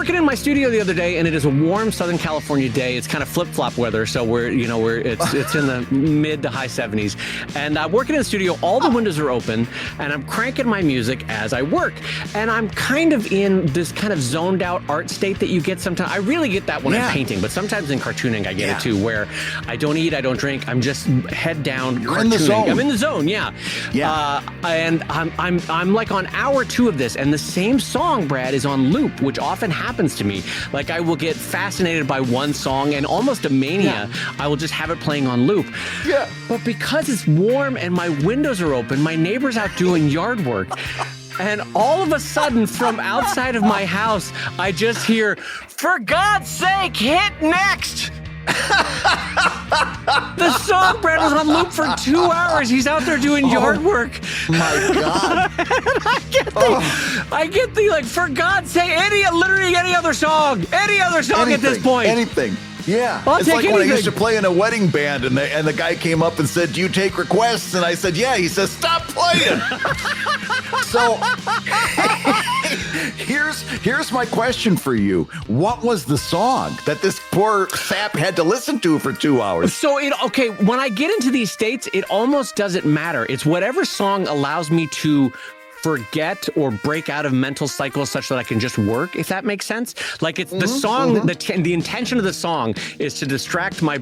working in my studio the other day, and it is a warm Southern California day. It's kind of flip-flop weather, so it's in the mid to high 70s. And I'm working in the studio, all the windows are open, and I'm cranking my music as I work. And I'm kind of in this kind of zoned out art state that you get sometimes. I really get that when I'm painting, but sometimes in cartooning I get it too, where I don't eat, I don't drink, I'm just head down. You're in the zone. I'm in the zone, yeah. And I'm like on hour 2 of this, and the same song, Brad, is on loop, which often happens to me. Like I will get fascinated by one song and almost a mania. I will just have it playing on loop. Yeah. But because it's warm and my windows are open, my neighbor's out doing yard work. And all of a sudden, from outside of my house, I just hear, "For God's sake, hit next!" The song, Brad, was on loop for 2 hours. He's out there doing yard work. My God. I get the, like, for God's sake, literally any other song at this point. Anything. Yeah. It's like when I used to play in a wedding band and the guy came up and said, "Do you take requests?" And I said, "Yeah." He says, "Stop playing." So here's my question for you. What was the song that this poor sap had to listen to for 2 hours? So, when I get into these states, it almost doesn't matter. It's whatever song allows me to forget or break out of mental cycles such that I can just work, if that makes sense. Like it's the song, the intention of the song is to distract a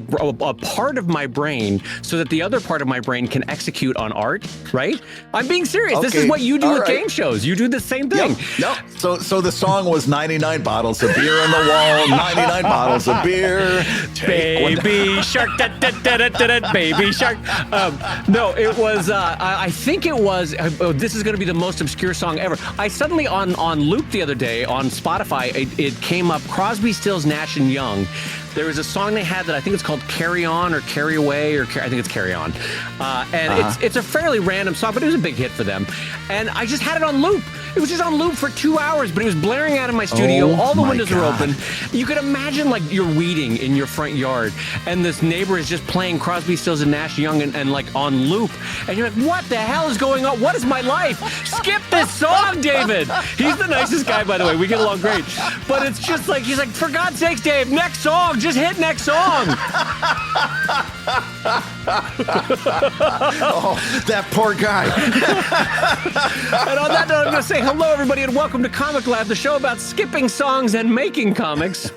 part of my brain so that the other part of my brain can execute on art, right? I'm being serious. Okay. This is what you do with game shows. You do the same thing. Yep. So the song was 99 bottles of beer on the wall, 99 bottles of beer. Baby shark, baby shark. No, it was, I think it was, this is going to be the most obscure song ever. I suddenly on loop the other day on Spotify, it came up, Crosby, Stills, Nash & Young. There was a song they had that I think it's called Carry On or Carry Away, or I think it's Carry On. It's a fairly random song, but it was a big hit for them. And I just had it on loop. It was just on loop for 2 hours, but it was blaring out in my studio. All the windows are open. You could imagine like you're weeding in your front yard and this neighbor is just playing Crosby, Stills and Nash & Young and like on loop. And you're like, what the hell is going on? What is my life? Skip this song, David. He's the nicest guy, by the way. We get along great. But it's just like, he's like, for God's sakes, Dave, next song. Just hit next song. Oh, that poor guy. And on that note, I'm going to say hello, everybody, and welcome to ComicLab, the show about skipping songs and making comics.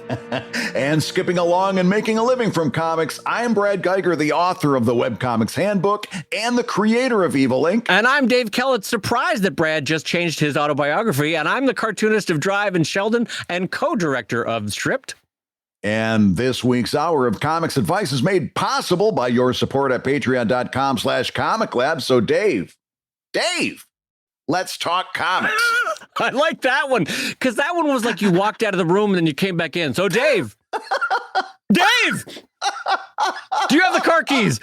And skipping along and making a living from comics. I'm Brad Guigar, the author of the Webcomics Handbook and the creator of Evil Inc. And I'm Dave Kellett, surprised that Brad just changed his autobiography. And I'm the cartoonist of Drive and Sheldon and co-director of Stripped. And this week's hour of comics advice is made possible by your support at patreon.com/comiclab. So Dave, let's talk comics. I like that one, because that one was like you walked out of the room and then you came back in. So Dave, do you have the car keys?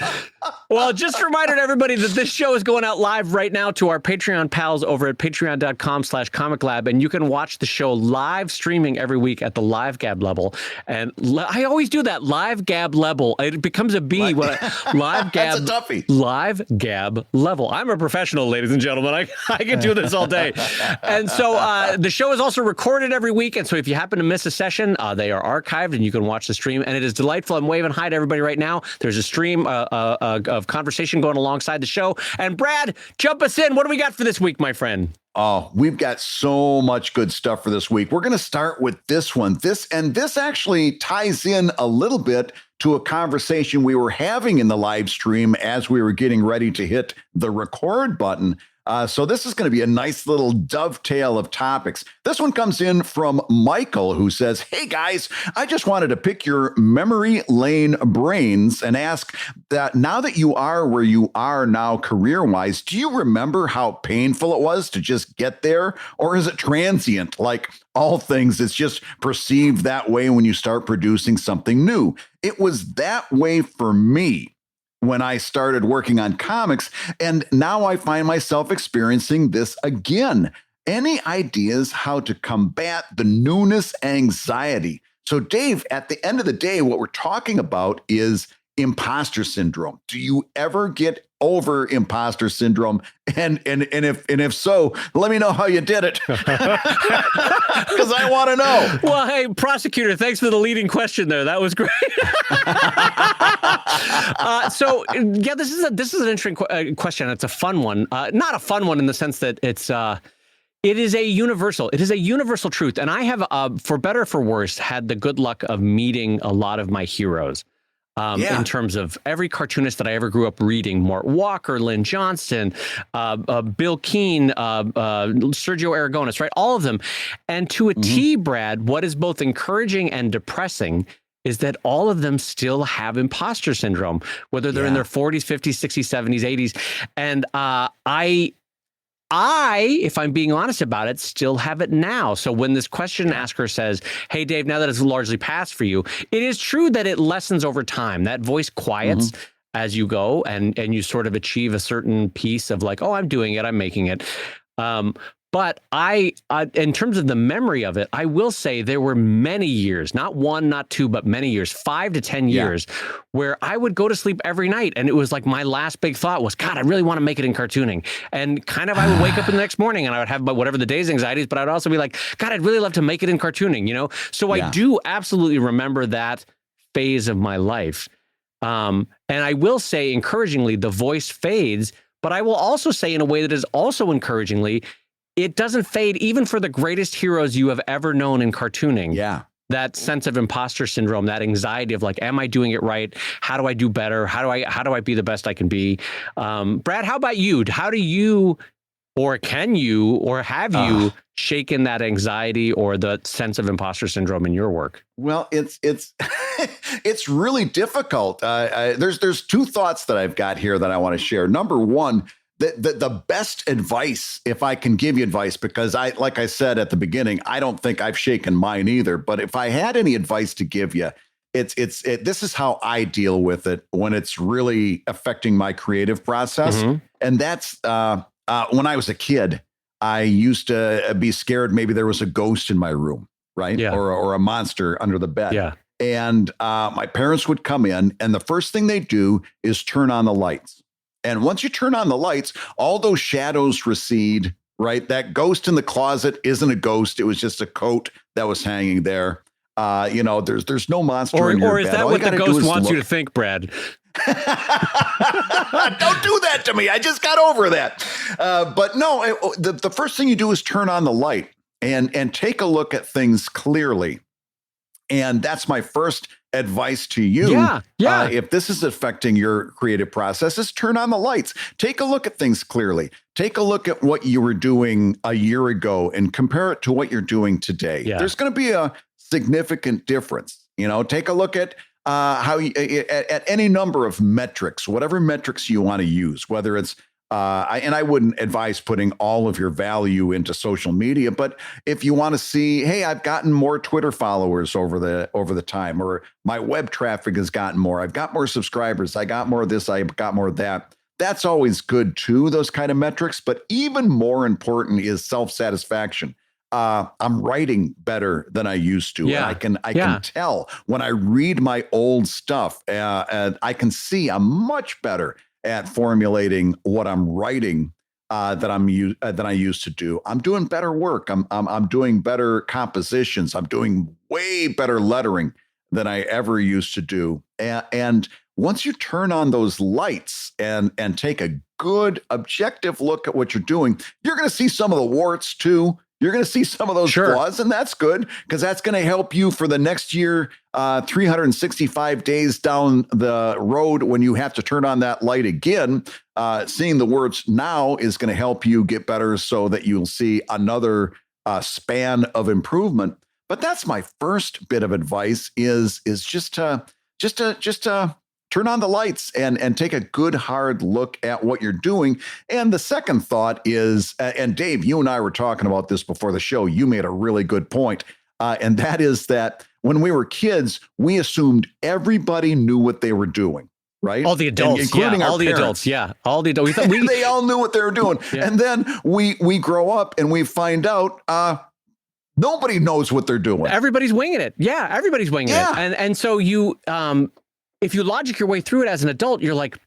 Well, just a reminder to everybody that this show is going out live right now to our Patreon pals over at patreon.com/comiclab, and you can watch the show live streaming every week at the live gab level. And I always do that live gab level. It becomes a B when live gab. That's a toughie. Live gab level. I'm a professional, ladies and gentlemen. I can do this all day. And so the show is also recorded every week. And so if you happen to miss a session, they are archived and you can watch the stream. And it is delightful. I'm waving hi to everybody right now. There's a stream of conversation going alongside the show. And Brad, jump us in. What do we got for this week, my friend? Oh, we've got so much good stuff for this week. We're going to start with this one. This actually ties in a little bit to a conversation we were having in the live stream as we were getting ready to hit the record button. So this is going to be a nice little dovetail of topics. This one comes in from Michael, who says, "Hey guys, I just wanted to pick your memory lane brains and ask that now that you are where you are now career-wise, do you remember how painful it was to just get there? Or is it transient? Like all things, it's just perceived that way when you start producing something new. It was that way for me when I started working on comics, and now I find myself experiencing this again. Any ideas how to combat the newness anxiety?" So Dave, at the end of the day, what we're talking about is imposter syndrome. Do you ever get over imposter syndrome? And if so, let me know how you did it, because I want to know. Well, hey, prosecutor, thanks for the leading question there. That was great. So yeah, this is an interesting question. It's a fun one. Not a fun one in the sense that it is a universal truth. And I have, for better or for worse, had the good luck of meeting a lot of my heroes. In terms of every cartoonist that I ever grew up reading, Mort Walker, Lynn Johnson, Bill Keane, Sergio Aragonis, right? All of them. And to a T, Brad, what is both encouraging and depressing is that all of them still have imposter syndrome, whether they're in their 40s, 50s, 60s, 70s, 80s. And I, if I'm being honest about it, still have it now. So when this question asker says, hey, Dave, now that it's largely passed for you, it is true that it lessens over time. That voice quiets as you go, and you sort of achieve a certain piece of like, oh, I'm doing it, I'm making it. But I, in terms of the memory of it, I will say there were many years, not one, not two, but many years, 5 to 10 years, where I would go to sleep every night. And it was like my last big thought was, God, I really want to make it in cartooning. And kind of I would wake up in the next morning and I would have whatever the day's anxieties, but I'd also be like, God, I'd really love to make it in cartooning, you know? So I do absolutely remember that phase of my life. And I will say, encouragingly, the voice fades, but I will also say in a way that is also encouragingly, it doesn't fade even for the greatest heroes you have ever known in cartooning. Yeah. That sense of imposter syndrome, that anxiety of like, am I doing it right? How do I do better? How do I be the best I can be? Brad, how about you? How do you, or can you, or have you shaken that anxiety or the sense of imposter syndrome in your work? Well, it's it's really difficult. There's two thoughts that I've got here that I want to share. Number one, the best advice, if I can give you advice, because like I said at the beginning, I don't think I've shaken mine either. But if I had any advice to give you, this is how I deal with it when it's really affecting my creative process. And that's when I was a kid, I used to be scared maybe there was a ghost in my room, right? Yeah. Or a monster under the bed. Yeah. And my parents would come in, and the first thing they do is turn on the lights. And once you turn on the lights, all those shadows recede, right? That ghost in the closet isn't a ghost. It was just a coat that was hanging there. There's no monster in your bed. Or is that what the ghost wants you to think, Brad? Don't do that to me. I just got over that. But no, the first thing you do is turn on the light and take a look at things clearly. And that's my first advice to you. Yeah. If this is affecting your creative processes, turn on the lights. Take a look at things clearly. Take a look at what you were doing a year ago and compare it to what you're doing today. Yeah. There's going to be a significant difference. Take a look at how you, at any number of metrics, whatever metrics you want to use, whether it's I wouldn't advise putting all of your value into social media, but if you want to see, hey, I've gotten more Twitter followers over the time, or my web traffic has gotten more, I've got more subscribers, I got more of this, I got more of that. That's always good too, those kind of metrics. But even more important is self-satisfaction. I'm writing better than I used to. Yeah. And I can tell when I read my old stuff, and I can see I'm much better at formulating what I'm writing than I used to do. I'm doing better work. I'm doing better compositions. I'm doing way better lettering than I ever used to do. And once you turn on those lights and take a good objective look at what you're doing, you're going to see some of the warts too. You're going to see some of those flaws, and that's good, because that's going to help you for the next year, 365 days down the road when you have to turn on that light again. Seeing the words now is going to help you get better so that you'll see another span of improvement. But that's my first bit of advice is just to turn on the lights and take a good hard look at what you're doing. And the second thought is, and Dave, you and I were talking about this before the show, you made a really good point. And that is that when we were kids, we assumed everybody knew what they were doing, right? All the adults, including all the parents. adults. Yeah, all the adults. They all knew what they were doing. Yeah. And then we grow up and we find out, nobody knows what they're doing. Everybody's winging it. Yeah, everybody's winging it. And so you, if you logic your way through it as an adult, you're like,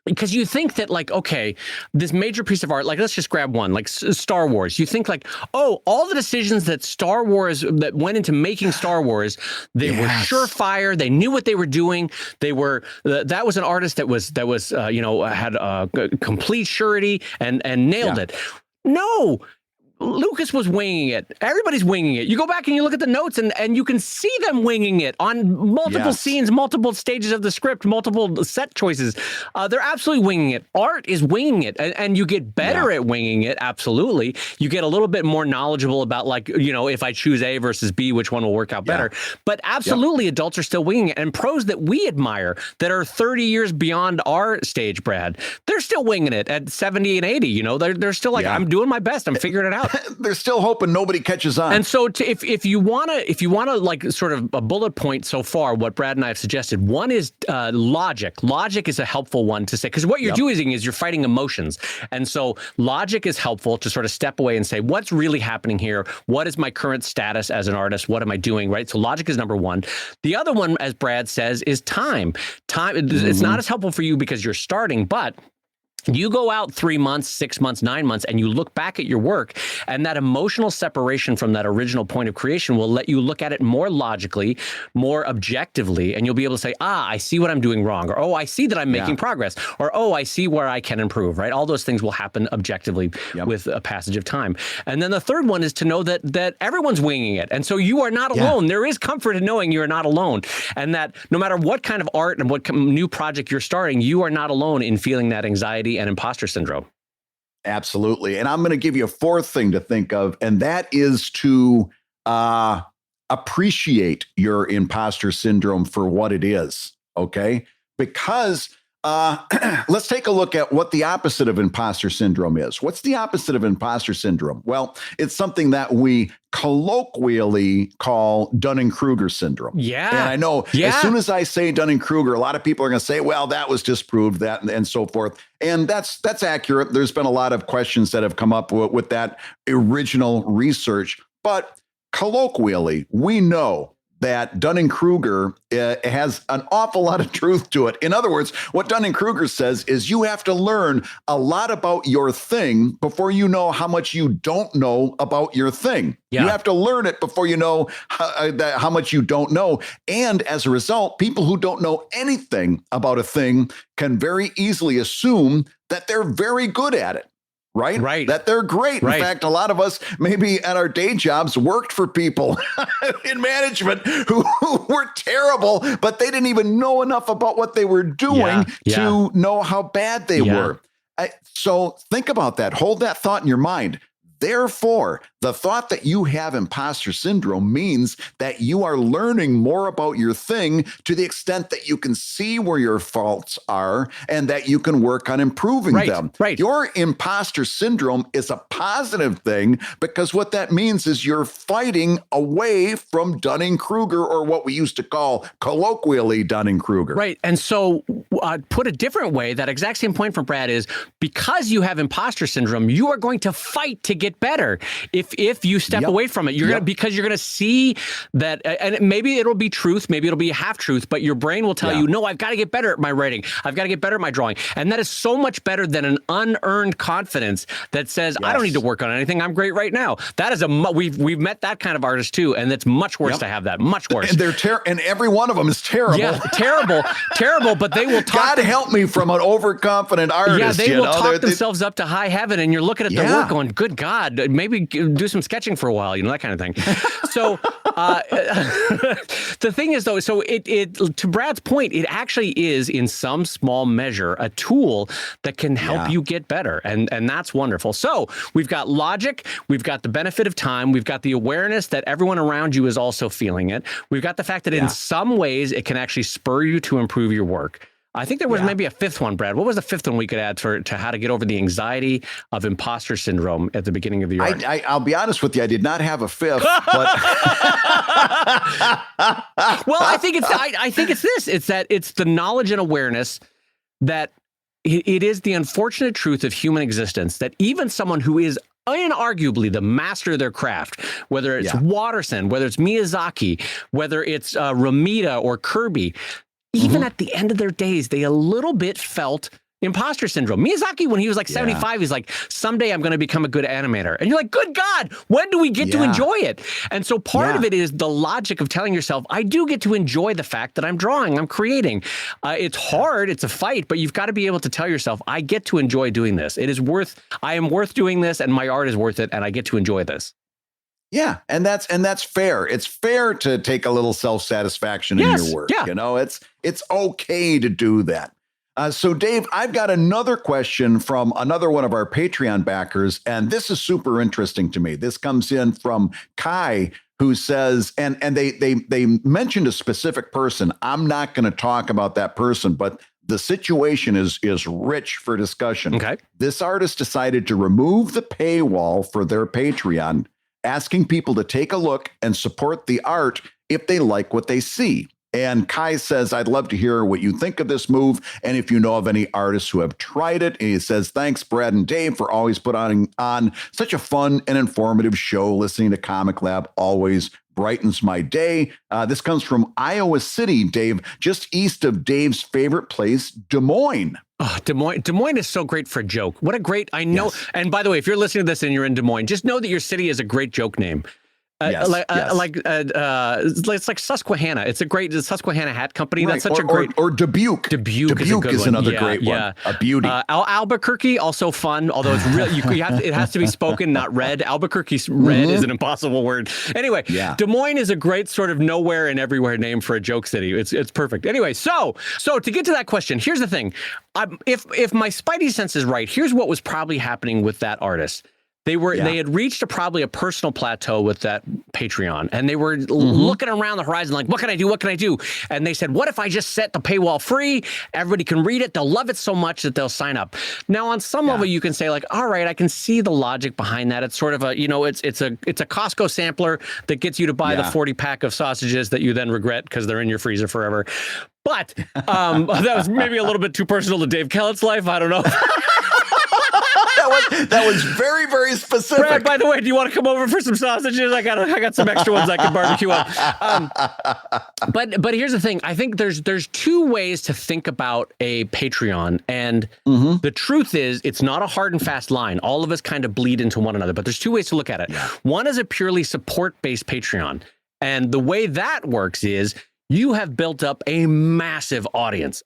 because you think that, like, okay, this major piece of art, like, let's just grab one, like Star Wars. You think like, oh, all the decisions that that went into making Star Wars, they were surefire. They knew what they were doing. They were, that was an artist that was had a complete surety and nailed it. No. Lucas was winging it. Everybody's winging it. You go back and you look at the notes and you can see them winging it on multiple scenes, multiple stages of the script, multiple set choices. They're absolutely winging it. Art is winging it. And you get better at winging it. Absolutely. You get a little bit more knowledgeable about, like, if I choose A versus B, which one will work out better. But absolutely, adults are still winging it. And pros that we admire that are 30 years beyond our stage, Brad, they're still winging it at 70 and 80. They're still like, I'm doing my best. I'm figuring it out. They're still hoping nobody catches on. And so if you want to like sort of a bullet point so far, what Brad and I have suggested, one is logic. Logic is a helpful one to say, because what you're doing is you're fighting emotions. And so logic is helpful to sort of step away and say, what's really happening here? What is my current status as an artist? What am I doing? Right. So logic is number one. The other one, as Brad says, is time. Time. It's not as helpful for you because you're starting, but you go out 3 months, 6 months, 9 months, and you look back at your work, and that emotional separation from that original point of creation will let you look at it more logically, more objectively, and you'll be able to say, I see what I'm doing wrong, or, oh, I see that I'm making progress, or, oh, I see where I can improve, right? All those things will happen objectively with a passage of time. And then the third one is to know that everyone's winging it, and so you are not alone. There is comfort in knowing you are not alone, and that no matter what kind of art and what new project you're starting, you are not alone in feeling that anxiety and imposter syndrome. Absolutely. And I'm going to give you a fourth thing to think of, and that is to appreciate your imposter syndrome for what it is. Okay. Because let's take a look at what the opposite of imposter syndrome is. What's the opposite of imposter syndrome? Well, it's something that we colloquially call Dunning-Kruger syndrome. Yeah. And I know as soon as I say Dunning-Kruger, a lot of people are going to say, well, that was disproved, that and so forth. And that's accurate. There's been a lot of questions that have come up with that original research. But colloquially, we know that Dunning-Kruger has an awful lot of truth to it. In other words, what Dunning-Kruger says is you have to learn a lot about your thing before you know how much you don't know about your thing. Yeah. You have to learn it before you know how much you don't know. And as a result, people who don't know anything about a thing can very easily assume that they're very good at it. Right. That they're great. In fact, a lot of us maybe at our day jobs worked for people in management who were terrible, but they didn't even know enough about what they were doing to know how bad they were. So think about that. Hold that thought in your mind. Therefore, the thought that you have imposter syndrome means that you are learning more about your thing to the extent that you can see where your faults are and that you can work on improving them. Your imposter syndrome is a positive thing because what that means is you're fighting away from Dunning-Kruger, or what we used to call colloquially Dunning-Kruger. Right. And so put a different way, that exact same point from Brad is because you have imposter syndrome, you are going to fight to get better. If you step away from it, you're gonna, because you're gonna see that, and maybe it'll be truth, maybe it'll be a half truth, but your brain will tell you, no, I've got to get better at my writing. I've got to get better at my drawing. And that is so much better than an unearned confidence that says, I don't need to work on anything. I'm great right now. That is we've met that kind of artist too. And it's much worse to have that, much worse. And they're and every one of them is terrible. Yeah, terrible, but they will talk. God help me from an overconfident artist. Yeah, they will talk themselves up to high heaven, and you're looking at their work going, good God, maybe do some sketching for a while, that kind of thing. So the thing is, though, so it to Brad's point, it actually is in some small measure a tool that can help you get better. And that's wonderful. So we've got logic, we've got the benefit of time, we've got the awareness that everyone around you is also feeling it. We've got the fact that in some ways it can actually spur you to improve your work. I think there was maybe a fifth one, Brad. What was the fifth one we could add to how to get over the anxiety of imposter syndrome at the beginning of the year? I'll be honest with you. I did not have a fifth, but well, I think it's this. It's that it's the knowledge and awareness that it is the unfortunate truth of human existence that even someone who is inarguably the master of their craft, whether it's Watterson, whether it's Miyazaki, whether it's Romita or Kirby, even at the end of their days, they a little bit felt Impostor Syndrome. Miyazaki, when he was like 75, he's like, someday I'm going to become a good animator. And you're like, good God, when do we get to enjoy it? And so part of it is the logic of telling yourself, I do get to enjoy the fact that I'm drawing, I'm creating. It's hard, it's a fight, but you've got to be able to tell yourself, I get to enjoy doing this. I am worth doing this, and my art is worth it, and I get to enjoy this. Yeah, and that's fair. It's fair to take a little self-satisfaction in your work. Yeah. You know, it's okay to do that. So Dave, I've got another question from another one of our Patreon backers, and this is super interesting to me. This comes in from Kai, who says, and they mentioned a specific person. I'm not going to talk about that person, but the situation is rich for discussion. Okay. This artist decided to remove the paywall for their Patreon, asking people to take a look and support the art if they like what they see. And Kai says, I'd love to hear what you think of this move, and if you know of any artists who have tried it. And he says, thanks, Brad and Dave, for always putting on such a fun and informative show. Listening to ComicLab always brightens my day. This comes from Iowa City, Dave, just east of Dave's favorite place, Des Moines. Oh, Des Moines is so great for a joke. What a great, I know. Yes. And by the way, if you're listening to this and you're in Des Moines, just know that your city is a great joke name. It's like Susquehanna. It's a great Susquehanna hat company. Right. That's such a great. Or Dubuque. Dubuque is another great one. A beauty. Albuquerque, also fun, although it's real. It has to be spoken, not read. Albuquerque's read is an impossible word. Anyway, Des Moines is a great sort of nowhere and everywhere name for a joke city. It's perfect. Anyway, so to get to that question, here's the thing. If my spidey sense is right, here's what was probably happening with that artist. They had reached probably a personal plateau with that Patreon, and they were looking around the horizon like, what can I do? What can I do? And they said, what if I just set the paywall free? Everybody can read it. They'll love it so much that they'll sign up. Now, on some level, you can say like, all right, I can see the logic behind that. It's sort of a, it's a Costco sampler that gets you to buy the 40 pack of sausages that you then regret because they're in your freezer forever. But that was maybe a little bit too personal to Dave Kellett's life. I don't know. That was very, very specific. Brad, by the way, do you want to come over for some sausages? I got some extra ones I can barbecue up. But here's the thing. I think there's two ways to think about a Patreon, and the truth is it's not a hard and fast line. All of us kind of bleed into one another, but there's two ways to look at it. Yeah. One is a purely support-based Patreon, and the way that works is you have built up a massive audience.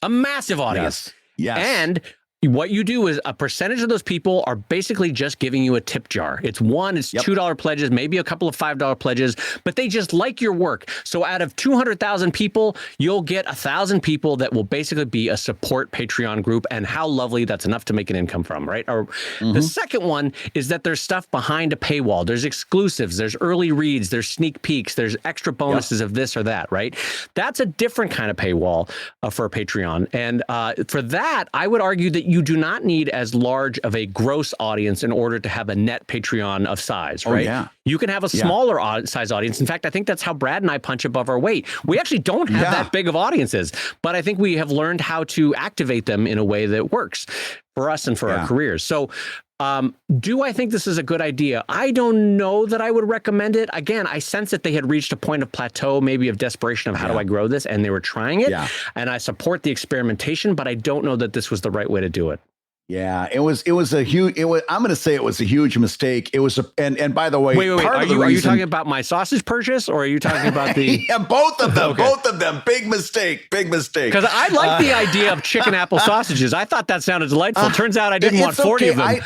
Yes. And what you do is a percentage of those people are basically just giving you a tip jar. It's $2 pledges, maybe a couple of $5 pledges, but they just like your work. So out of 200,000 people, you'll get 1,000 people that will basically be a support Patreon group, and how lovely that's enough to make an income from, right? Or the second one is that there's stuff behind a paywall. There's exclusives, there's early reads, there's sneak peeks, there's extra bonuses of this or that, right? That's a different kind of paywall for a Patreon. And for that, I would argue that you do not need as large of a gross audience in order to have a net Patreon of size, right? You can have a smaller size audience. In fact, I think that's how Brad and I punch above our weight. We actually don't have that big of audiences, but I think we have learned how to activate them in a way that works for us and for our careers. So do I think this is a good idea? I don't know that I would recommend it. Again, I sense that they had reached a point of plateau, maybe of desperation of how do I grow this, and they were trying it. And I support the experimentation, but I don't know that this was the right way to do it. Yeah, it was a huge. I'm going to say it was a huge mistake. It was and by the way, wait. Are you talking about my sausage purchase, or are you talking about the? Both of them. Okay. Both of them. Big mistake. Because I like the idea of chicken apple sausages. I thought that sounded delightful. Turns out I didn't want 40 of them.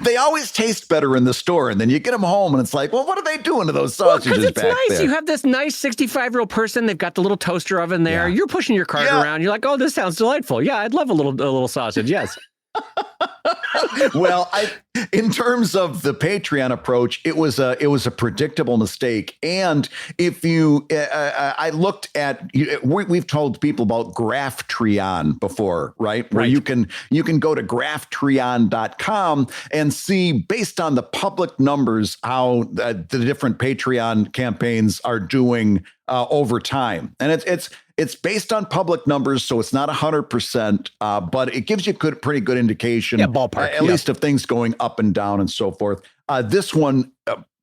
They always taste better in the store, and then you get them home and it's like, well, what are they doing to those sausages it's back nice. there? You have this nice 65-year-old person. They've got the little toaster oven there. You're pushing your cart around. You're like, oh, this sounds delightful. Yeah, I'd love a little sausage. Yes. Well, in terms of the Patreon approach, it was a predictable mistake. And if you, I looked at, we've told people about Graphtreon before, right? Where you can go to graphtreon.com and see, based on the public numbers, how the different Patreon campaigns are doing over time. And it's based on public numbers, so it's not 100%, but it gives you pretty good indication, ballpark, at least of things going up and down and so forth. This one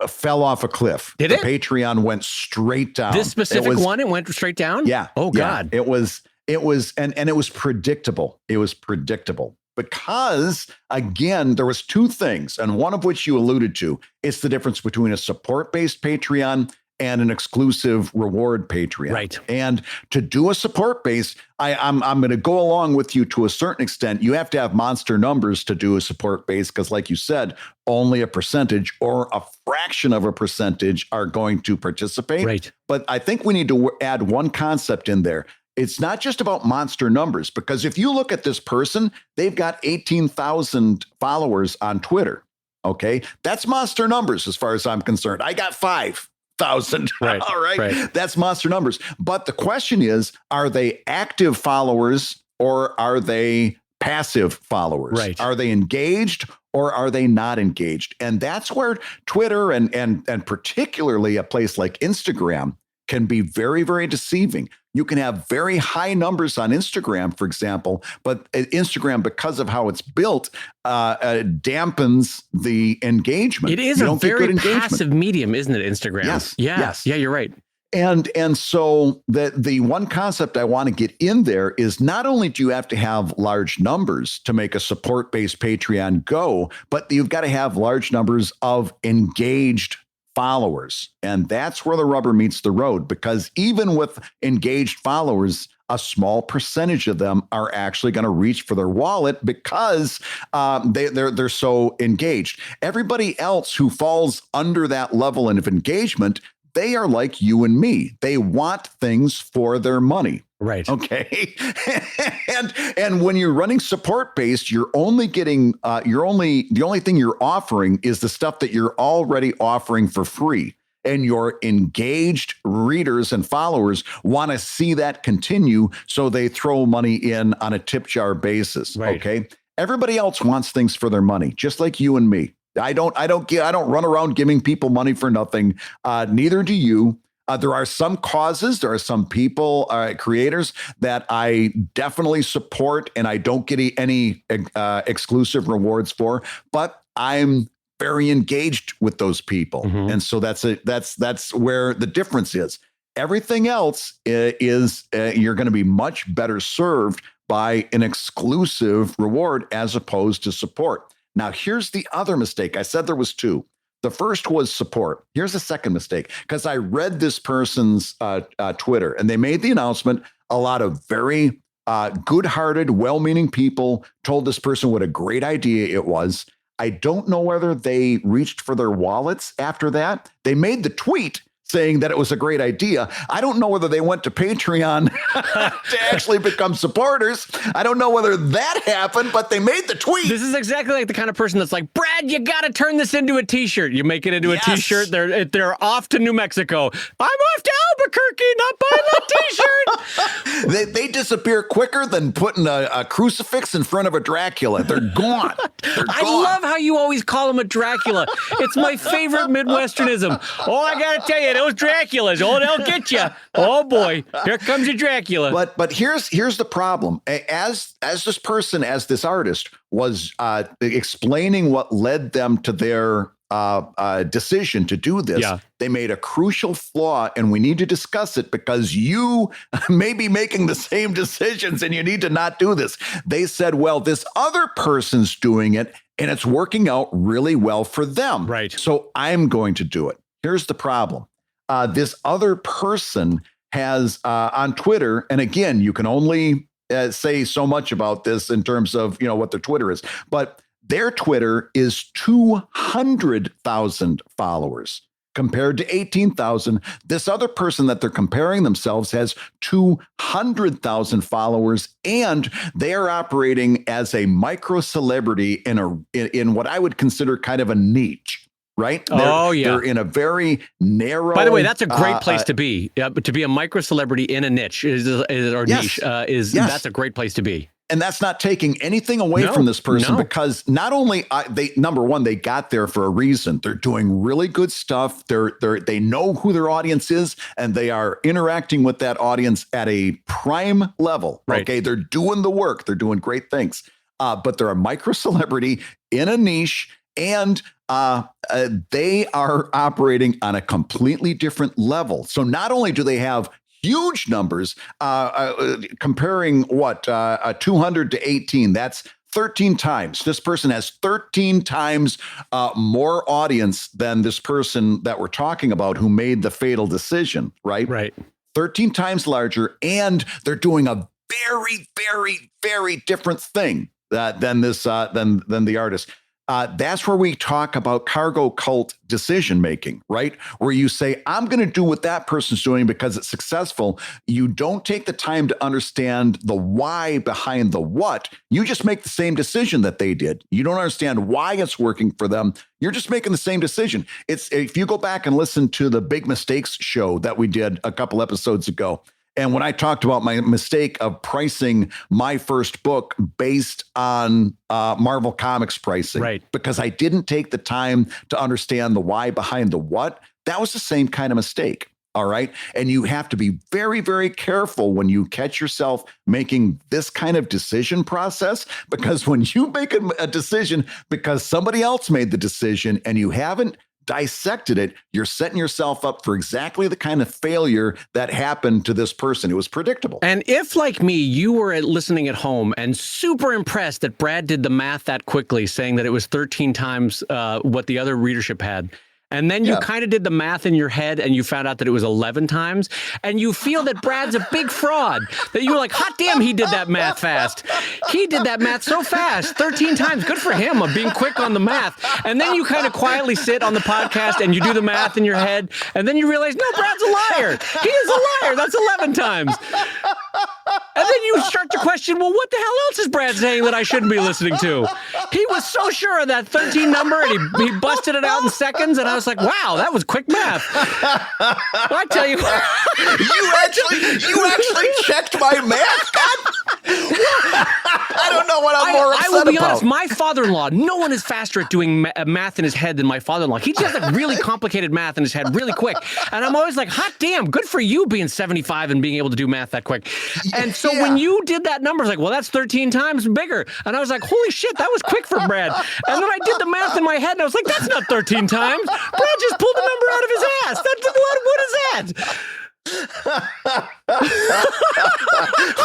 fell off a cliff. Did it? The Patreon went straight down. This specific one, it went straight down? Yeah. Oh, God. It was, It was, and it was predictable. It was predictable because, again, there was two things, and one of which you alluded to. It's the difference between a support-based Patreon and an exclusive reward Patreon. Right. And to do a support base, I'm going to go along with you to a certain extent. You have to have monster numbers to do a support base because, like you said, only a percentage or a fraction of a percentage are going to participate. Right. But I think we need to add one concept in there. It's not just about monster numbers, because if you look at this person, they've got 18,000 followers on Twitter. Okay. That's monster numbers as far as I'm concerned. I got 5,000. Right. All right. Right. That's monster numbers. But the question is, are they active followers or are they passive followers? Right. Are they engaged or are they not engaged? And that's where Twitter and particularly a place like Instagram can be very, very deceiving. You can have very high numbers on Instagram, for example, but Instagram, because of how it's built, dampens the engagement. It is a very passive medium, isn't it, Instagram? Yes. Yes. Yeah, you're right. And so the one concept I want to get in there is not only do you have to have large numbers to make a support-based Patreon go, but you've got to have large numbers of engaged followers. And that's where the rubber meets the road, because even with engaged followers, a small percentage of them are actually going to reach for their wallet because they're so engaged. Everybody else who falls under that level of engagement, they are like you and me. They want things for their money. Right. Okay. and when you're running support based, you're only getting the only thing you're offering is the stuff that you're already offering for free. And your engaged readers and followers want to see that continue, so they throw money in on a tip jar basis. Right. Okay. Everybody else wants things for their money, just like you and me. I don't run around giving people money for nothing. Neither do you. There are some causes, there are some people, creators that I definitely support, and I don't get any exclusive rewards for, but I'm very engaged with those people. Mm-hmm. And so that's where the difference is. Everything else is you're going to be much better served by an exclusive reward as opposed to support. Now, here's the other mistake. I said there was two. The first was support. Here's the second mistake, because I read this person's Twitter, and they made the announcement. A lot of very good-hearted, well-meaning people told this person what a great idea it was. I don't know whether they reached for their wallets after that. They made the tweet saying that it was a great idea. I don't know whether they went to Patreon to actually become supporters. I don't know whether that happened, but they made the tweet. This is exactly like the kind of person that's like, Brad, you got to turn this into a T-shirt. You make it into a T-shirt. They're off to New Mexico. I'm off to Albuquerque, not buying that T-shirt. They disappear quicker than putting a crucifix in front of a Dracula. They're gone. I love how you always call him a Dracula. It's my favorite Midwesternism. Oh, I got to tell you, those Draculas, oh, they'll get you. Oh boy, here comes your Dracula. But here's the problem. As this artist was explaining what led them to their decision to do this, they made a crucial flaw, and we need to discuss it because you may be making the same decisions and you need to not do this. They said, well, this other person's doing it and it's working out really well for them. Right. So I'm going to do it. Here's the problem. This other person has on Twitter, and again, you can only say so much about this in terms of what their Twitter is, but their Twitter is 200,000 followers compared to 18,000. This other person that they're comparing themselves has 200,000 followers, and they are operating as a micro celebrity in what I would consider kind of a niche. Right? They're in a very narrow. By the way, that's a great place to be. But to be a micro celebrity in a niche niche that's a great place to be. And that's not taking anything away from this person because not only number one, they got there for a reason. They're doing really good stuff. They know who their audience is, and they are interacting with that audience at a prime level. Right. Okay, they're doing the work. They're doing great things. But they're a micro celebrity in a niche. And they are operating on a completely different level. So not only do they have huge numbers, comparing 200 to 18. That's 13 times. This person has 13 times more audience than this person that we're talking about who made the fatal decision, right? Right. 13 times larger, and they're doing a very, very, very different thing than the artist. That's where we talk about cargo cult decision making, right? Where you say, I'm going to do what that person's doing because it's successful. You don't take the time to understand the why behind the what. You just make the same decision that they did. You don't understand why it's working for them. You're just making the same decision. If you go back and listen to the Big Mistakes show that we did a couple episodes ago, and when I talked about my mistake of pricing my first book based on Marvel Comics pricing, right, because I didn't take the time to understand the why behind the what, that was the same kind of mistake. All right. And you have to be very, very careful when you catch yourself making this kind of decision process, because when you make a decision because somebody else made the decision and you haven't dissected it, you're setting yourself up for exactly the kind of failure that happened to this person. It was predictable. And if, like me, you were listening at home and super impressed that Brad did the math that quickly, saying that it was 13 times what the other readership had, and then you kind of did the math in your head and you found out that it was 11 times, and you feel that Brad's a big fraud, that you were like, hot damn, he did that math fast. He did that math so fast, 13 times. Good for him of being quick on the math. And then you kind of quietly sit on the podcast and you do the math in your head, and then you realize, no, Brad's a liar. He is a liar. That's 11 times. And then you start to question, well, what the hell else is Brad saying that I shouldn't be listening to? He was so sure of that 13 number, and he busted it out in seconds, and I was like, wow, that was quick math. I tell you what. You actually checked my math? God. I don't know what I'm more upset I will be about. honest, my father-in-law, no one is faster at doing math in his head than my father-in-law. He just has like really complicated math in his head really quick. And I'm always like, hot damn, good for you being 75 and being able to do math that quick. And so when you did that number, I was like, well, that's 13 times bigger. And I was like, holy shit, that was quick for Brad. And then I did the math in my head, and I was like, that's not 13 times. Brad just pulled the number out of his ass. What is that?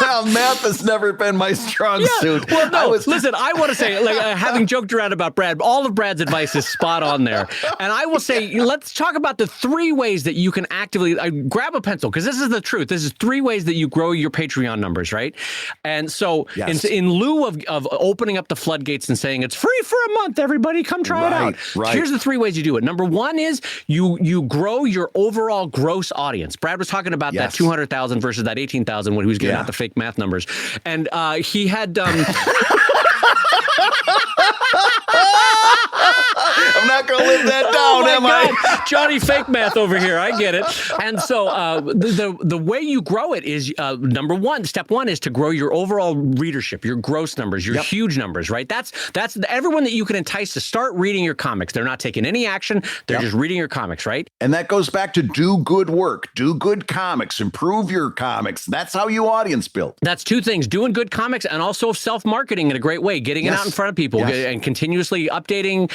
Well, math has never been my strong suit. Well, no, listen, I want to say, like, having joked around about Brad, all of Brad's advice is spot on there. And I will say, let's talk about the 3 ways that you can actively grab a pencil, because this is the truth. This is 3 ways that you grow your Patreon numbers, right? And so in lieu of opening up the floodgates and saying it's free for a month, everybody come try it out. Right. Here's the 3 ways you do it. Number 1 is you grow your overall gross audience. Brad was talking about that 200,000 versus that 18,000 when he was giving out the fake math numbers. And he had... I'm not going to live that down, am I? Johnny fake math over here. I get it. And so the way you grow it is, number 1, step 1 is to grow your overall readership, your gross numbers, your huge numbers, right? That's everyone that you can entice to start reading your comics. They're not taking any action. They're just reading your comics, right? And that goes back to do good work, do good comics, improve your comics. That's how you audience build. That's 2 things, doing good comics and also self-marketing in a great way, getting it out in front of people and continuously updating,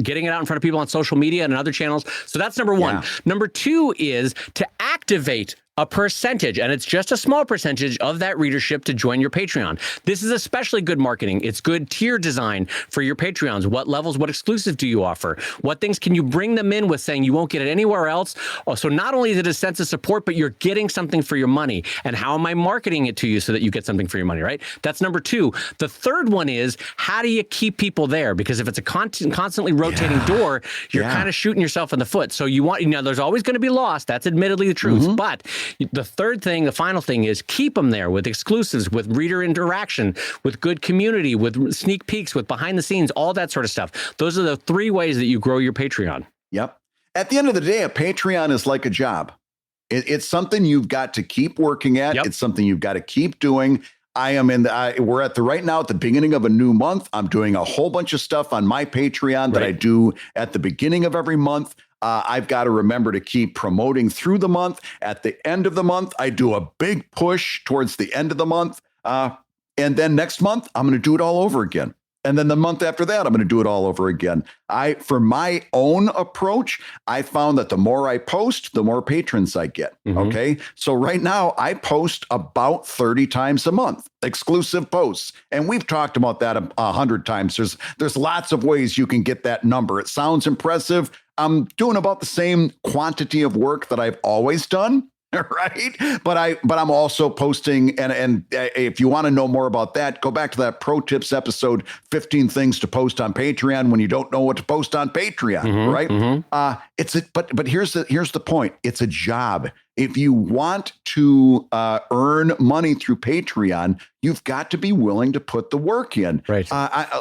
getting it out in front of people on social media and other channels. So that's number 1. Number 2 is to activate a percentage, and it's just a small percentage of that readership to join your Patreon. This is especially good marketing. It's good tier design for your Patreons. What levels, what exclusive do you offer? What things can you bring them in with saying you won't get it anywhere else? So not only is it a sense of support, but you're getting something for your money. And how am I marketing it to you so that you get something for your money, right? That's number 2. The third one is, how do you keep people there? Because if it's a constantly rotating door, you're kind of shooting yourself in the foot. So there's always going to be loss. That's admittedly the truth. But the third thing, the final thing is keep them there with exclusives, with reader interaction, with good community, with sneak peeks, with behind the scenes, all that sort of stuff. Those are the 3 ways that you grow your Patreon. Yep. At the end of the day, a Patreon is like a job. It's something you've got to keep working at. It's something you've got to keep doing. We're right now at the beginning of a new month. I'm doing a whole bunch of stuff on my Patreon that I do at the beginning of every month. I've got to remember to keep promoting through the month. At the end of the month, I do a big push towards the end of the month. And then next month, I'm going to do it all over again. And then the month after that, I'm going to do it all over again. For my own approach, I found that the more I post, the more patrons I get. Okay. So right now I post about 30 times a month, exclusive posts. And we've talked about that 100 times. There's lots of ways you can get that number. It sounds impressive. I'm doing about the same quantity of work that I've always done. Right. But I'm also posting. And if you want to know more about that, go back to that ProTips episode, 15 things to post on Patreon when you don't know what to post on Patreon. Right. But here's the point. It's a job. If you want to earn money through Patreon, you've got to be willing to put the work in. Right.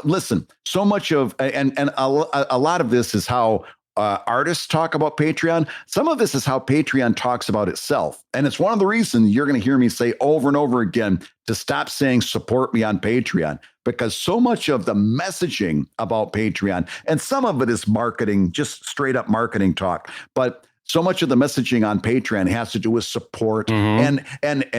Listen, so much of and a lot of this is how artists talk about Patreon. Some of this is how Patreon talks about itself. And it's one of the reasons you're going to hear me say over and over again to stop saying support me on Patreon, because so much of the messaging about Patreon, and some of it is marketing, just straight up marketing talk, but so much of the messaging on Patreon has to do with support and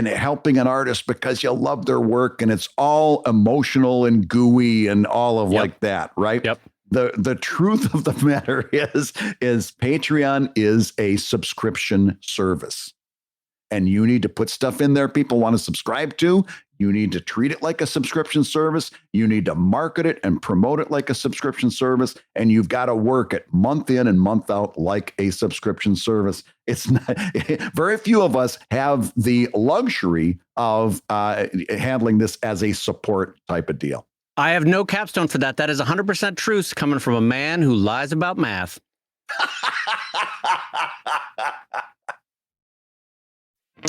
helping an artist because you love their work, and it's all emotional and gooey and all of like that, right? Yep. The truth of the matter is Patreon is a subscription service, and you need to put stuff in there people want to subscribe to. You need to treat it like a subscription service. You need to market it and promote it like a subscription service. And you've got to work it month in and month out like a subscription service. It's not, very few of us have the luxury of handling this as a support type of deal. I have no capstone for that. That is 100% truth coming from a man who lies about math.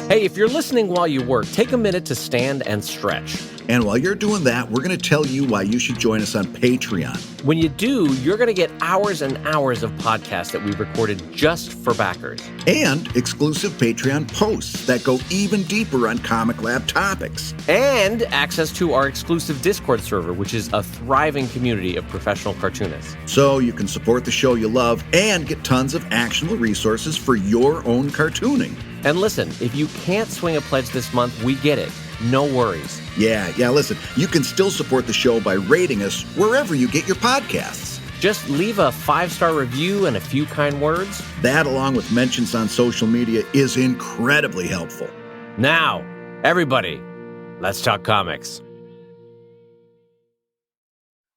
Hey, if you're listening while you work, take a minute to stand and stretch. And while you're doing that, we're going to tell you why you should join us on Patreon. When you do, you're going to get hours and hours of podcasts that we've recorded just for backers. And exclusive Patreon posts that go even deeper on ComicLab topics. And access to our exclusive Discord server, which is a thriving community of professional cartoonists. So you can support the show you love and get tons of actionable resources for your own cartooning. And listen, if you can't swing a pledge this month, we get it. No worries. Yeah, listen, you can still support the show by rating us wherever you get your podcasts. Just leave a 5-star review and a few kind words. That, along with mentions on social media, is incredibly helpful. Now, everybody, let's talk comics.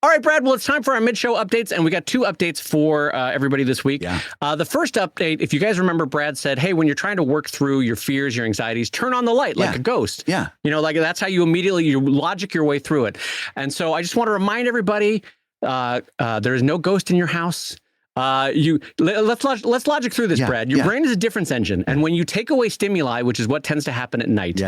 All right, Brad, well, it's time for our mid-show updates, and we got 2 updates for everybody this week. Yeah. The first update, if you guys remember, Brad said, hey, when you're trying to work through your fears, your anxieties, turn on the light like a ghost. Yeah. You know, like that's how you logic your way through it. And so I just want to remind everybody, there is no ghost in your house. Let's logic through this, Brad. Your brain is a difference engine, and when you take away stimuli, which is what tends to happen at night,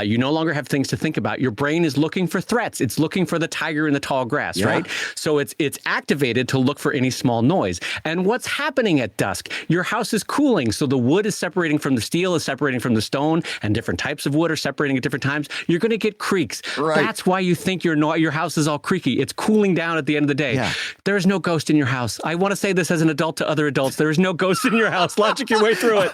you no longer have things to think about. Your brain is looking for threats. It's looking for the tiger in the tall grass, right? So it's activated to look for any small noise. And what's happening at dusk? Your house is cooling, so the wood is separating from the steel, is separating from the stone, and different types of wood are separating at different times. You're going to get creaks. Right. That's why you think your house is all creaky. It's cooling down at the end of the day. Yeah. There is no ghost in your house. I want to say this as an adult to other adults. There is no ghost in your house. Logic your way through it.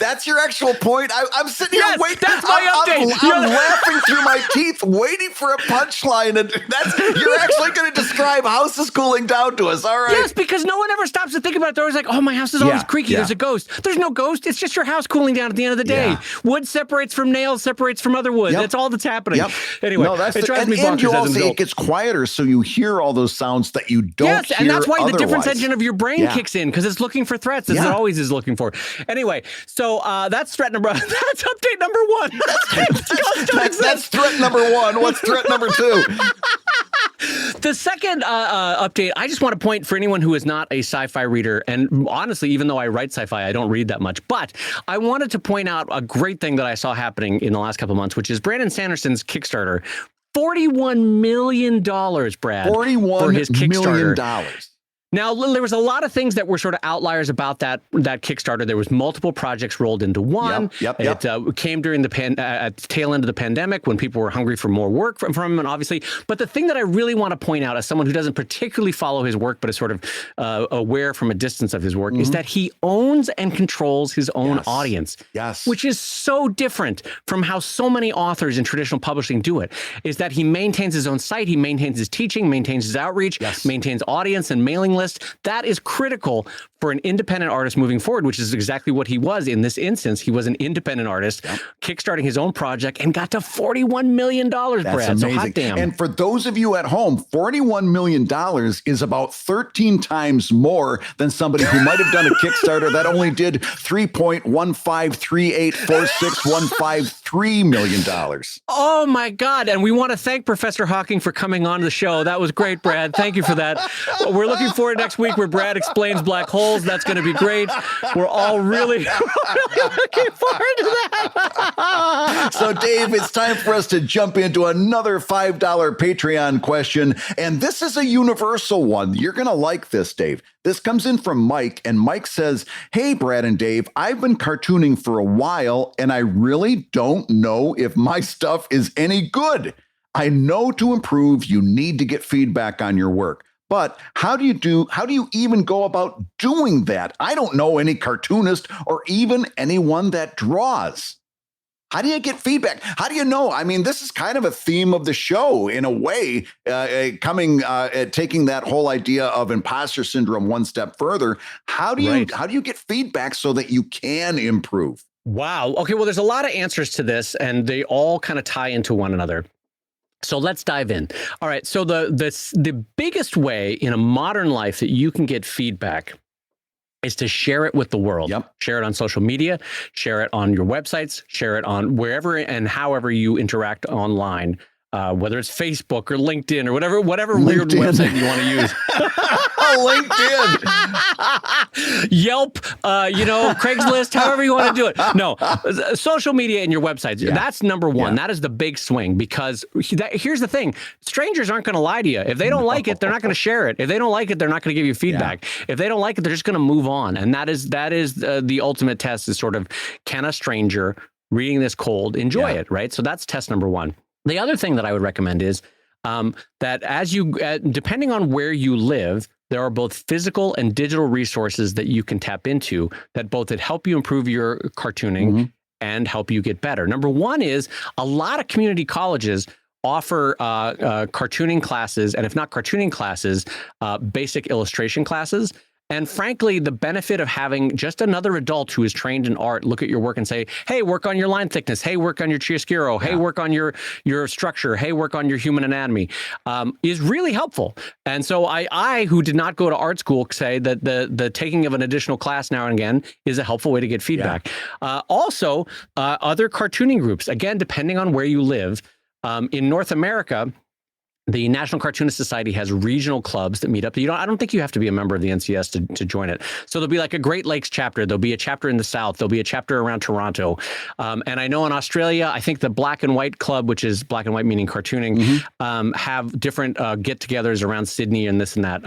That's your actual point. I'm sitting here waiting. That's my update. I'm laughing through my teeth, waiting for a punchline, and you're actually going to describe house is cooling down to us. All right. Yes, because no one ever stops to think about it. They're always like, "Oh, my house is always creaky. There's a ghost." There's no ghost. It's just your house cooling down at the end of the day. Yeah. Wood separates from nails, separates from other wood. That's all that's happening. Anyway, it drives me bonkers you as an also, adult. it gets quieter, so you hear all those sounds that you don't hear and that's why the difference otherwise. engine of your brain kicks in, because it's looking for threats, as it always is looking for. Anyway, so that's threat number. That's update number 1. That's threat number 1. What's threat number 2? The second update, I just want to point for anyone who is not a sci-fi reader, and honestly, even though I write sci-fi, I don't read that much, but I wanted to point out a great thing that I saw happening in the last couple of months, which is Brandon Sanderson's Kickstarter. $41 million, Brad, for his Kickstarter. $41 million. Now, there was a lot of things that were sort of outliers about that Kickstarter. There was multiple projects rolled into one. Yep. It came during the at the tail end of the pandemic when people were hungry for more work from him, and obviously. But the thing that I really want to point out as someone who doesn't particularly follow his work, but is sort of aware from a distance of his work, is that he owns and controls his own audience. Yes. Which is so different from how so many authors in traditional publishing do it, is that he maintains his own site, he maintains his teaching, maintains his outreach, maintains audience and mailing list. That is critical for an independent artist moving forward, which is exactly what he was in this instance. He was an independent artist, kickstarting his own project, and got to $41 million, Brad. That's amazing. So hot damn. And for those of you at home, $41 million is about 13 times more than somebody who might have done a Kickstarter that only did $3.153846153 million. Oh my God. And we want to thank Professor Hawking for coming on the show. That was great, Brad. Thank you for that. We're looking forward to next week where Brad explains black holes. That's going to be great. We're all really looking forward to that. So, Dave, it's time for us to jump into another $5 Patreon question. And this is a universal one. You're going to like this, Dave. This comes in from Mike, and Mike says, "Hey, Brad and Dave, I've been cartooning for a while, and I really don't know if my stuff is any good. I know to improve, you need to get feedback on your work. But how do you even go about doing that? I don't know any cartoonist or even anyone that draws. How do you get feedback? How do you know? I mean, this is kind of a theme of the show in a way, taking that whole idea of imposter syndrome one step further. How do you get feedback so that you can improve?" Wow. Okay. Well, there's a lot of answers to this, and they all kind of tie into one another. So let's dive in. All right. So the biggest way in a modern life that you can get feedback is to share it with the world. Share it on social media, share it on your websites, share it on wherever and however you interact online, whether it's Facebook or LinkedIn or whatever weird website you want to use. LinkedIn, Yelp, Craigslist, however you want to do it. No, social media and your websites. That's number one. That is the big swing, because here's the thing. Strangers aren't going to lie to you. If they don't like it, they're not going to share it. If they don't like it, they're not going to give you feedback. If they don't like it, they're just going to move on. And that is the ultimate test, is sort of, can a stranger reading this cold enjoy it, right? So that's test number one. The other thing that I would recommend is that as you, depending on where you live, there are both physical and digital resources that you can tap into that both help you improve your cartooning and help you get better. Number one is a lot of community colleges offer cartooning classes, and if not cartooning classes, basic illustration classes. And frankly, the benefit of having just another adult who is trained in art look at your work and say, hey, work on your line thickness. Hey, work on your chiaroscuro. Hey, work on your structure. Hey, work on your human anatomy, is really helpful. And so I, who did not go to art school, say that the taking of an additional class now and again is a helpful way to get feedback. Also, other cartooning groups, again, depending on where you live, in North America, the National Cartoonist Society has regional clubs that meet up. I don't think you have to be a member of the NCS to join it. So there'll be like a Great Lakes chapter. There'll be a chapter in the South. There'll be a chapter around Toronto. And I know in Australia, I think the Black and White Club, which is black and white meaning cartooning, have different get-togethers around Sydney and this and that.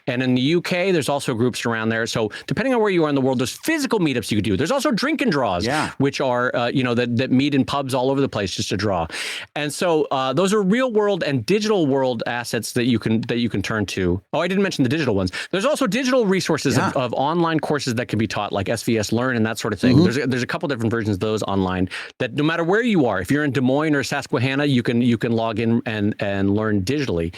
And in the UK, there's also groups around there. So depending on where you are in the world, there's physical meetups you could do. There's also drink and draws, which are that meet in pubs all over the place just to draw. And so those are real world and digital world assets that you can turn to. Oh, I didn't mention the digital ones. There's also digital resources of online courses that can be taught, like SVS Learn and that sort of thing. There's a couple different versions of those online that no matter where you are, if you're in Des Moines or Susquehanna, you can log in and learn digitally.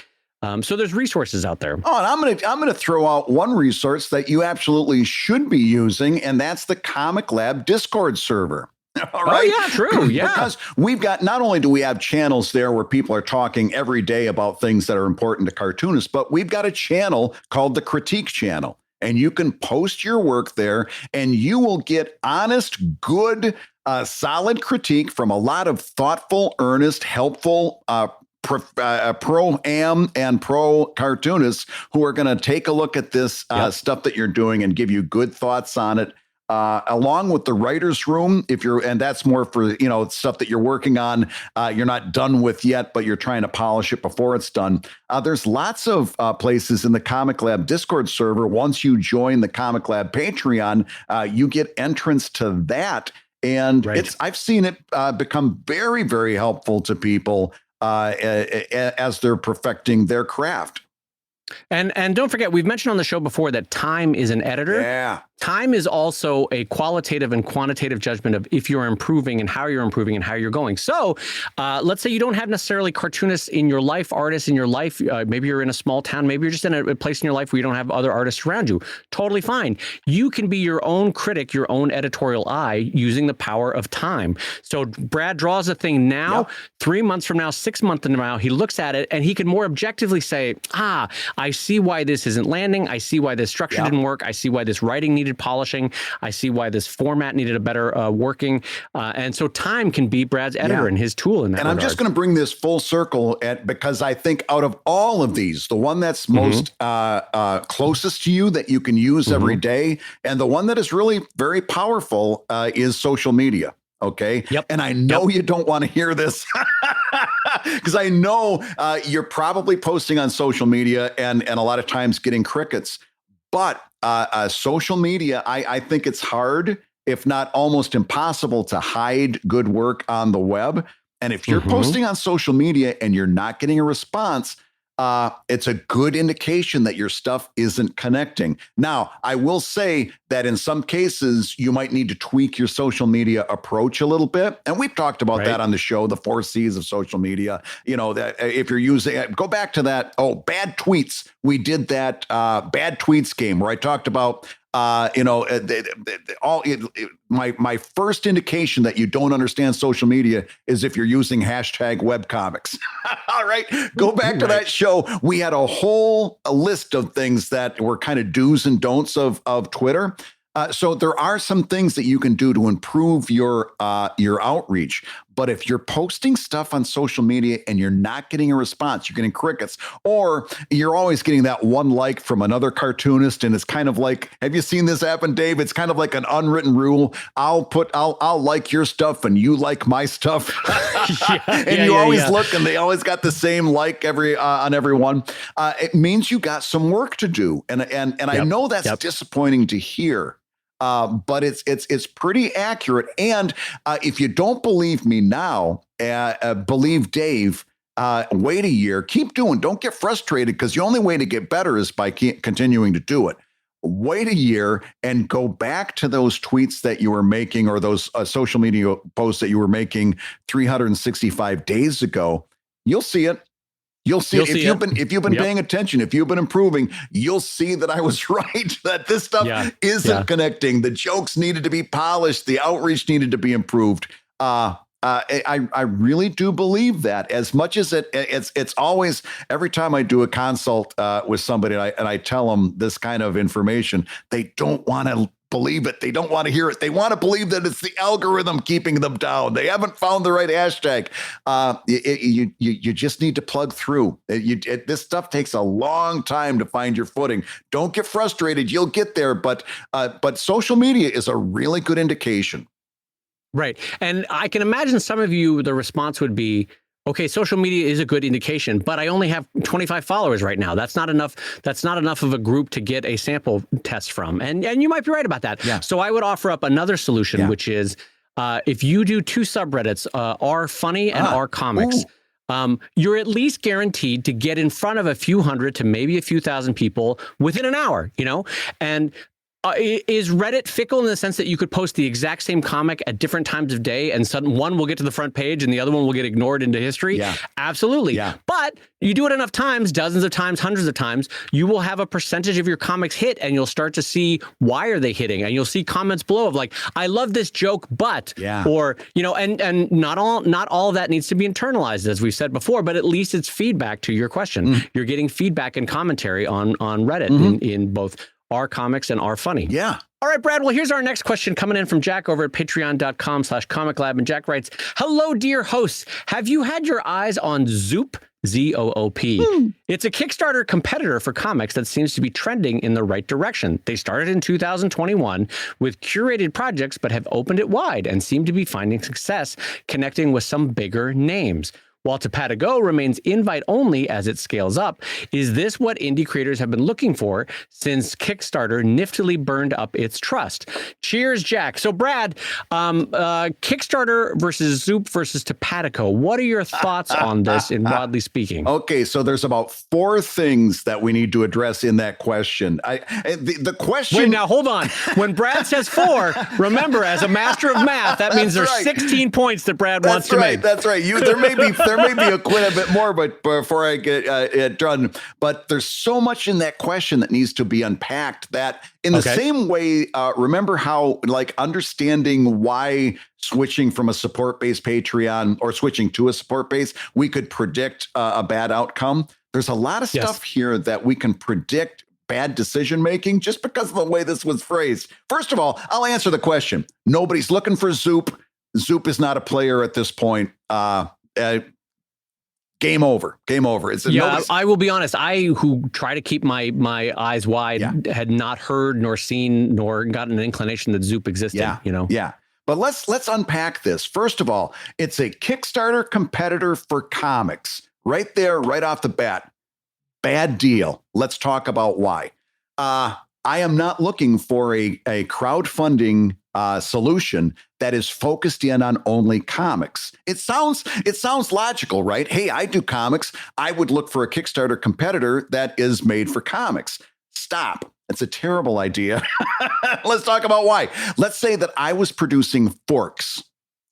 So there's resources out there. Oh, and I'm gonna throw out one resource that you absolutely should be using, and that's the ComicLab Discord server. All right. Oh, yeah, true. Yeah. Because we've got, not only do we have channels there where people are talking every day about things that are important to cartoonists, but we've got a channel called the Critique Channel. And you can post your work there and you will get honest, good, solid critique from a lot of thoughtful, earnest, helpful, pro-am and pro-cartoonists who are going to take a look at this stuff that you're doing and give you good thoughts on it. along with the writer's room, and that's more for, stuff that you're working on, you're not done with yet, but you're trying to polish it before it's done. There's lots of places in the ComicLab Discord server. Once you join the ComicLab Patreon, you get entrance to that. And I've seen it become very, very helpful to people as they're perfecting their craft. And don't forget, we've mentioned on the show before that time is an editor. Yeah. Time is also a qualitative and quantitative judgment of if you're improving and how you're going. So let's say you don't have necessarily cartoonists in your life, artists in your life. Maybe you're in a small town. Maybe you're just in a place in your life where you don't have other artists around you. Totally fine. You can be your own critic, your own editorial eye using the power of time. So Brad draws a thing now, 3 months from now, 6 months from now, he looks at it and he can more objectively say, I see why this isn't landing. I see why this structure didn't work. I see why this writing needed polishing. I see why this format needed a better working. And so time can be Brad's editor and his tool in that regard. I'm just going to bring this full circle because I think out of all of these, the one that's most closest to you that you can use every day, and the one that is really very powerful is social media. Okay. Yep. And I know you don't want to hear this because I know you're probably posting on social media and a lot of times getting crickets. But social media, I think it's hard, if not almost impossible, to hide good work on the web. And if you're posting on social media and you're not getting a response, it's a good indication that your stuff isn't connecting. Now, I will say that in some cases, you might need to tweak your social media approach a little bit. And we've talked about that on the show, the 4 C's of social media. That if you're using, go back to that, bad tweets. We did that bad tweets game where I talked about my first indication that you don't understand social media is if you're using hashtag webcomics. All right. Go back to that show. We had a whole list of things that were kind of do's and don'ts of Twitter. So there are some things that you can do to improve your outreach. But if you're posting stuff on social media and you're not getting a response, you're getting crickets, or you're always getting that one like from another cartoonist. And it's kind of like, have you seen this happen, Dave? It's kind of like an unwritten rule. I'll like your stuff and you like my stuff. And you always look and they always got the same like on every one. It means you got some work to do. And I know that's disappointing to hear. But it's pretty accurate. And if you don't believe me now, believe Dave. Wait a year. Keep doing. Don't get frustrated because the only way to get better is by continuing to do it. Wait a year and go back to those tweets that you were making or those social media posts that you were making 365 days ago. You'll see it. You'll see if you've been paying attention, if you've been improving, you'll see that I was right, that this stuff isn't connecting. The jokes needed to be polished. The outreach needed to be improved. I really do believe that, as much as it's always, every time I do a consult with somebody and I tell them this kind of information, they don't want to believe it. They don't want to hear it. They want to believe that it's the algorithm keeping them down. They haven't found the right hashtag. You just need to plug through. This stuff takes a long time to find your footing. Don't get frustrated. You'll get there. But social media is a really good indication. Right. And I can imagine some of you, the response would be, okay, social media is a good indication, but I only have 25 followers right now. That's not enough. That's not enough of a group to get a sample test from. And you might be right about that. Yeah. So I would offer up another solution, which is if you do 2 subreddits, R Funny and R Comics, you're at least guaranteed to get in front of a few hundred to maybe a few thousand people within an hour, and is Reddit fickle in the sense that you could post the exact same comic at different times of day and one will get to the front page and the other one will get ignored into history? Yeah. Absolutely. Yeah. But you do it enough times, dozens of times, hundreds of times, you will have a percentage of your comics hit and you'll start to see why are they hitting, and you'll see comments below of like, I love this joke, but, or, and not all of that needs to be internalized, as we've said before, but at least it's feedback to your question. You're getting feedback and commentary on Reddit in both R Comics and R Funny. Yeah. All right, Brad. Well, here's our next question coming in from Jack over at patreon.com/ComicLab. And Jack writes, hello, dear hosts. Have you had your eyes on Zoop? ZOOP. It's a Kickstarter competitor for comics that seems to be trending in the right direction. They started in 2021 with curated projects, but have opened it wide and seem to be finding success connecting with some bigger names. While Topatago remains invite only as it scales up, is this what indie creators have been looking for since Kickstarter niftily burned up its trust? Cheers, Jack. So, Brad, Kickstarter versus Zoop versus Topatago. What are your thoughts on this, in broadly speaking? Okay, so there's about 4 things that we need to address in that question. The question. Wait, now hold on. When Brad says 4, remember, as a master of math, that means there's 16 points that Brad wants to make. That's right. There may be quite a bit more, but before I get it done, but there's so much in that question that needs to be unpacked. That in the same way, remember how like understanding why switching from a support-based Patreon or switching to a support base, we could predict a bad outcome. There's a lot of stuff here that we can predict bad decision making just because of the way this was phrased. First of all, I'll answer the question. Nobody's looking for Zoop. Zoop is not a player at this point. Game over. I will be honest. I, who try to keep my eyes wide, had not heard nor seen nor gotten an inclination that Zoop existed. Yeah. But let's unpack this. First of all, it's a Kickstarter competitor for comics. Right there, right off the bat. Bad deal. Let's talk about why. I am not looking for a crowdfunding solution that is focused in on only comics. It sounds logical, right? Hey, I do comics. I would look for a Kickstarter competitor that is made for comics. Stop. It's a terrible idea. Let's talk about why. Let's say that I was producing forks.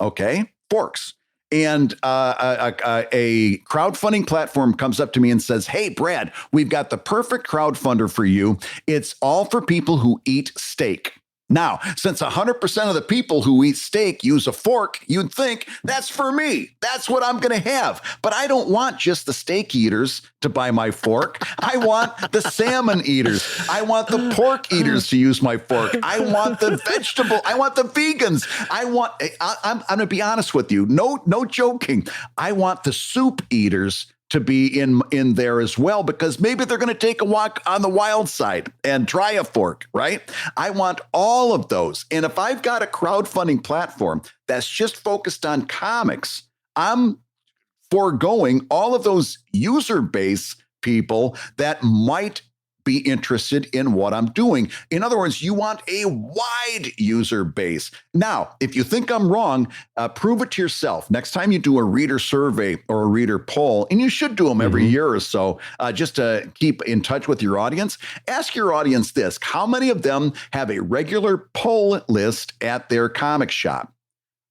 Okay, forks. And a crowdfunding platform comes up to me and says, hey, Brad, we've got the perfect crowdfunder for you. It's all for people who eat steak. Now, since 100% of the people who eat steak use a fork, you'd think that's for me. That's what I'm going to have. But I don't want just the steak eaters to buy my fork. I want the salmon eaters. I want the pork eaters to use my fork. I want the vegans. I'm going to be honest with you. No joking. I want the soup eaters to be in there as well, because maybe they're going to take a walk on the wild side and try a fork, right? I want all of those. And if I've got a crowdfunding platform that's just focused on comics, I'm foregoing all of those user base people that might be interested in what I'm doing. In other words, you want a wide user base. Now, if you think I'm wrong, prove it to yourself. Next time you do a reader survey or a reader poll, and you should do them every year or so, just to keep in touch with your audience, ask your audience this: how many of them have a regular poll list at their comic shop?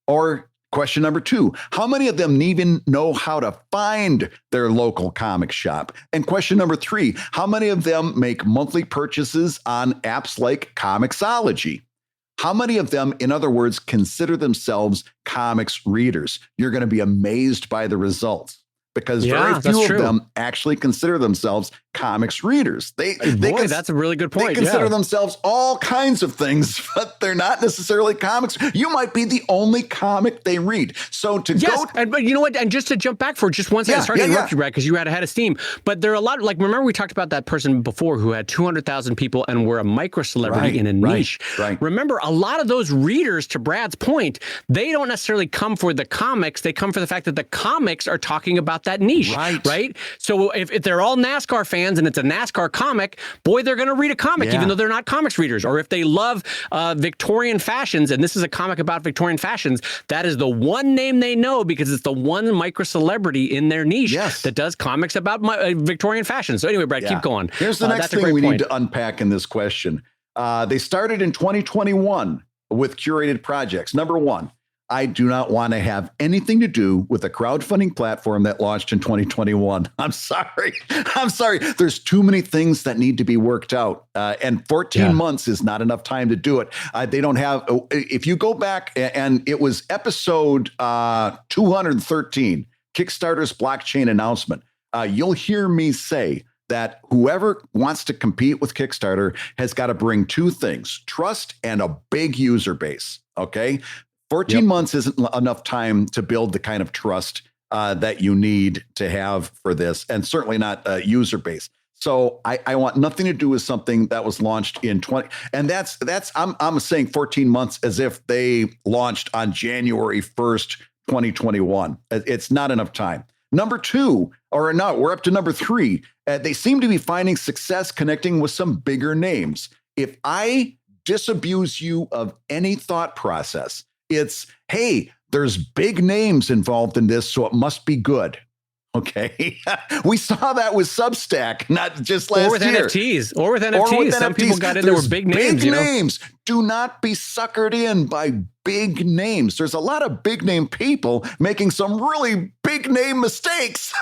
Or question number 2, how many of them even know how to find their local comic shop? And question number 3, how many of them make monthly purchases on apps like Comixology? How many of them, in other words, consider themselves comics readers? You're going to be amazed by the results, because very few of them actually consider themselves comics readers. That's a really good point. They consider themselves all kinds of things, but they're not necessarily comics. You might be the only comic they read. So but you know what? And just to jump back for just one second, sorry to interrupt you, Brad, because you had ahead of steam. But there are a lot, like, remember we talked about that person before who had 200,000 people and were a micro celebrity in a niche. Right. Remember, a lot of those readers, to Brad's point, they don't necessarily come for the comics. They come for the fact that the comics are talking about that niche, right? So if they're all NASCAR fans and it's a NASCAR comic, boy, they're going to read a comic, even though they're not comics readers. Or if they love Victorian fashions, and this is a comic about Victorian fashions, that is the one name they know because it's the one micro celebrity in their niche that does comics about Victorian fashion. So anyway, Brad, keep going. Here's the next thing we need to unpack in this question. They started in 2021 with curated projects. Number 1, I do not want to have anything to do with a crowdfunding platform that launched in 2021. I'm sorry. There's too many things that need to be worked out. And 14 months is not enough time to do it. They don't have, if you go back, and it was episode 213, Kickstarter's blockchain announcement, you'll hear me say that whoever wants to compete with Kickstarter has got to bring two things: trust and a big user base. Okay. 14 months isn't enough time to build the kind of trust that you need to have for this, and certainly not a user base. So I want nothing to do with something that was launched in 20, and that's I'm saying 14 months as if they launched on January 1st, 2021. It's not enough time. Number two, or no, we're up to number three. They seem to be finding success connecting with some bigger names. If I disabuse you of any thought process, it's, hey, there's big names involved in this, so it must be good. Okay. We saw that with Substack, not just last year. Or with NFTs. Some people got in there with big names. Big names. Do not be suckered in by big names. There's a lot of big name people making some really big name mistakes.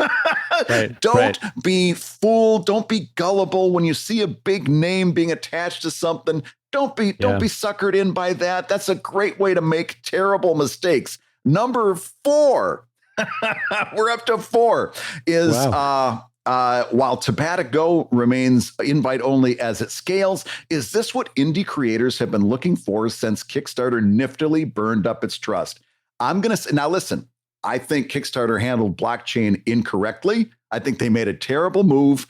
Don't be fooled. Don't be gullible when you see a big name being attached to something. Don't be suckered in by that. That's a great way to make terrible mistakes. Number 4. We're up to 4 is while Tabata Go remains invite only as it scales. Is this what indie creators have been looking for since Kickstarter niftily burned up its trust? I'm going to say, now listen, I think Kickstarter handled blockchain incorrectly. I think they made a terrible move.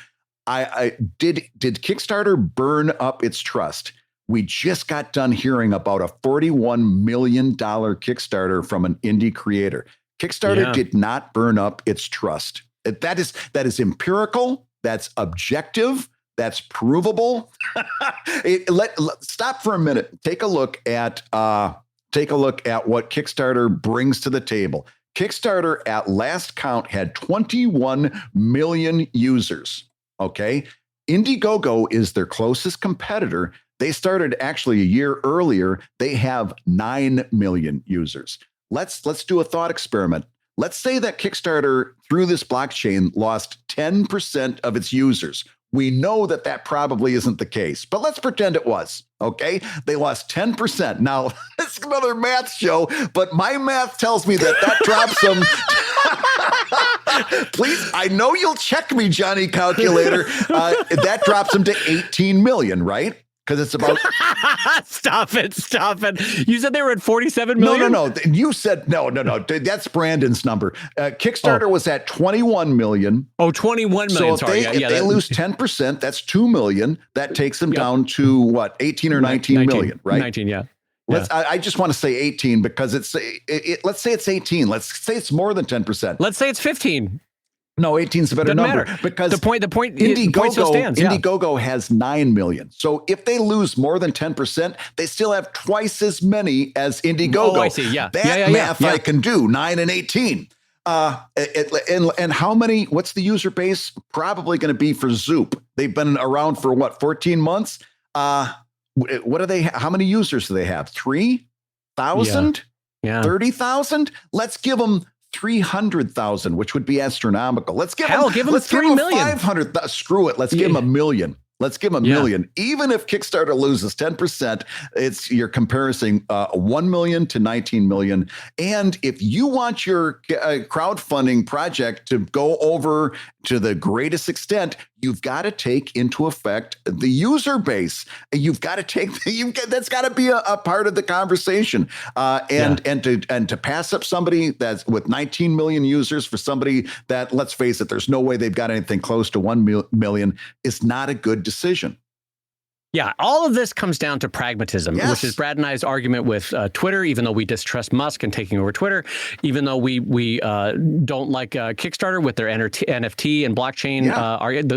Did Kickstarter burn up its trust? We just got done hearing about a $41 million Kickstarter from an indie creator. Kickstarter did not burn up its trust. That is empirical. That's objective. That's provable. Stop for a minute. Take a look at what Kickstarter brings to the table. Kickstarter at last count had 21 million users. Okay. Indiegogo is their closest competitor. They started actually a year earlier. They have 9 million users. Let's do a thought experiment. Let's say that Kickstarter, through this blockchain, lost 10% of its users. We know that probably isn't the case, but let's pretend it was, okay? They lost 10%. Now, it's another math show, but my math tells me that drops them. Please, I know you'll check me, Johnny Calculator. That drops them to 18 million, right? Because it's about Stop it. You said they were at 47 million? No. You said no. That's Brandon's number. Kickstarter was at 21 million. Oh, 21 million. So if they lose 10%, that's 2 million. That takes them down to what, 18 or 19 million, right? 19, yeah. I just want to say 18 because let's say it's 18. Let's say it's more than 10%. Let's say it's 15. No, 18 is a better number because the point still stands. Indiegogo has 9 million. So if they lose more than 10%, they still have twice as many as Indiegogo. Oh, I see. Yeah. Math I can do, 9 and 18. And how many, what's the user base? Probably going to be for Zoop. They've been around for 14 months? What do they, how many users do they have? 3,000? Yeah. 30,000? Let's give them 300,000, which would be astronomical. Let's give them 3 million. 500. Screw it. Let's give them 1 million. Let's give them 1 million. Even if Kickstarter loses 10%, you're comparing 1 million to 19 million. And if you want your crowdfunding project to go over to the greatest extent, you've got to take into effect the user base. You've got to take that's got to be a part of the conversation. And to pass up somebody that's with 19 million users for somebody that, let's face it, there's no way they've got anything close to 1 million is not a good decision. Yeah, all of this comes down to pragmatism, which is Brad and I's argument with Twitter, even though we distrust Musk and taking over Twitter, even though we don't like Kickstarter with their NFT and blockchain,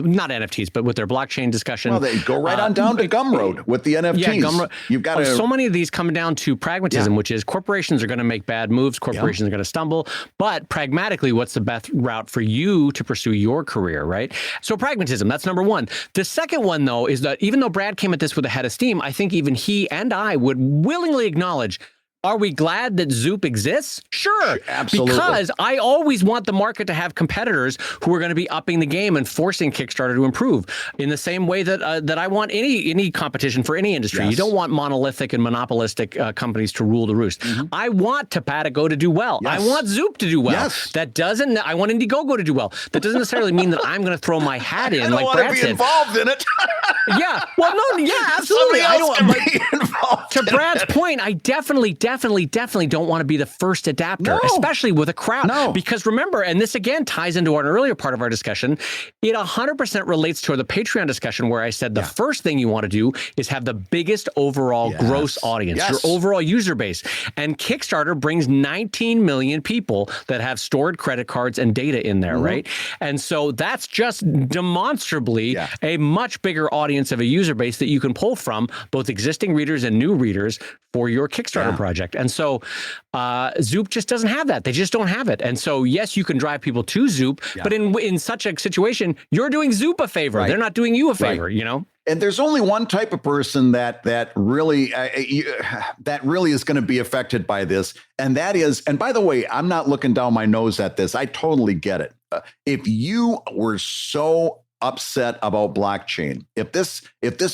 not NFTs, but with their blockchain discussion. Well, they go right on down to Gumroad with the NFTs. Yeah, Gumroad. You've got so many of these come down to pragmatism, which is corporations are going to make bad moves, corporations are going to stumble, but pragmatically, what's the best route for you to pursue your career, right? So pragmatism, that's number one. The second one, though, is that even though Brad came at this with a head of steam, I think even he and I would willingly acknowledge Are we glad that Zoop exists? Sure. Absolutely. Because I always want the market to have competitors who are going to be upping the game and forcing Kickstarter to improve in the same way that I want any competition for any industry. Yes. You don't want monolithic and monopolistic companies to rule the roost. I want Topatico to do well. Yes. I want Zoop to do well. Yes. I want Indiegogo to do well. That doesn't necessarily mean that I'm going to throw my hat in I don't like want Brad to be said. involved in it. Yeah. Well, no, yeah, absolutely. Somebody I else don't. can be involved. To in Brad's it. point, I definitely don't want to be the first adapter, No. especially with a crowd. No. Because remember, and this again ties into an earlier part of our discussion, it 100% relates to the Patreon discussion where I said the first thing you want to do is have the biggest overall gross audience, Yes. your overall user base. And Kickstarter brings 19 million people that have stored credit cards and data in there, right? And so that's just demonstrably a much bigger audience of a user base that you can pull from, both existing readers and new readers, for your Kickstarter project. And so Zoop just doesn't have that. They just don't have it. And so, yes, you can drive people to Zoop, but in such a situation, you're doing Zoop a favor. Right. They're not doing you a favor, you know? And there's only one type of person that really is going to be affected by this, and that is. And by the way, I'm not looking down my nose at this. I totally get it. If you were so upset about blockchain, if this